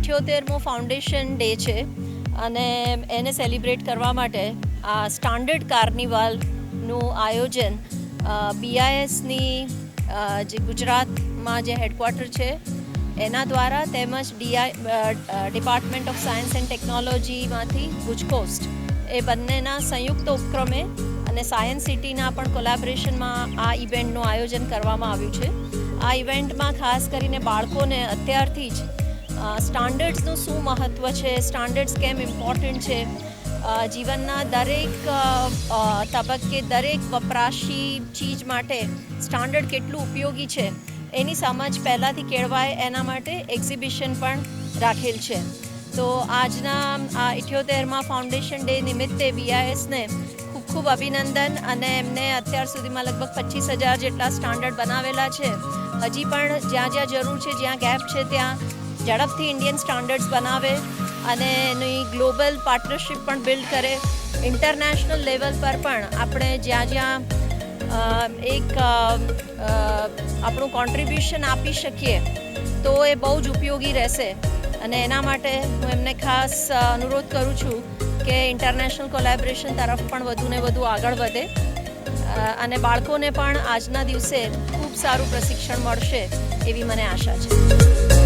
78મો foundation day છે અને એને સેલિબ્રેટ કરવા માટે આ સ્ટાન્ડર્ડ કાર્નિવલનું આયોજન BISની જે ગુજરાતમાં જે હેડક્વાર્ટર છે એના દ્વારા તેમજ ડિપાર્ટમેન્ટ ઓફ સાયન્સ એન્ડ ટેકનોલોજીમાંથી ગુજકોસ્ટ એ બંનેના સંયુક્ત ઉપક્રમે અને સાયન્સ સિટીના પણ કોલેબોરેશનમાં આ ઇવેન્ટનું આયોજન કરવામાં આવ્યું છે. આ ઇવેન્ટમાં ખાસ કરીને બાળકોને અત્યારથી જ સ્ટાન્ડર્ડ્સનું શું મહત્ત્વ છે, સ્ટાન્ડર્ડ્સ કેમ ઇમ્પોર્ટન્ટ છે, જીવનના દરેક તબક્કે દરેક વપરાશી ચીજ માટે સ્ટાન્ડર્ડ કેટલું ઉપયોગી છે એની સમજ પહેલાંથી કેળવાય એના માટે એક્ઝિબિશન પણ રાખેલ છે. તો આજના આ 78મા ફાઉન્ડેશન ડે નિમિત્તે BISને ખૂબ ખૂબ અભિનંદન અને એમને અત્યાર સુધીમાં લગભગ 25,000 જેટલા સ્ટાન્ડર્ડ બનાવેલા છે. હજી પણ જ્યાં જ્યાં જરૂર છે, જ્યાં ગેપ છે ત્યાં ઝડપથી ઇન્ડિયન સ્ટાન્ડર્ડ્સ બનાવે અને એની ગ્લોબલ પાર્ટનરશિપ પણ બિલ્ડ કરે. ઇન્ટરનેશનલ લેવલ પર પણ આપણે જ્યાં જ્યાં એક આપણું કોન્ટ્રીબ્યુશન આપી શકીએ તો એ બહુ જ ઉપયોગી રહેશે અને એના માટે હું એમને ખાસ અનુરોધ કરું છું કે ઇન્ટરનેશનલ કોલેબોરેશન તરફ પણ વધુને વધુ આગળ વધે અને બાળકોને પણ આજના દિવસે ખૂબ સારું પ્રશિક્ષણ મળશે એવી મને આશા છે.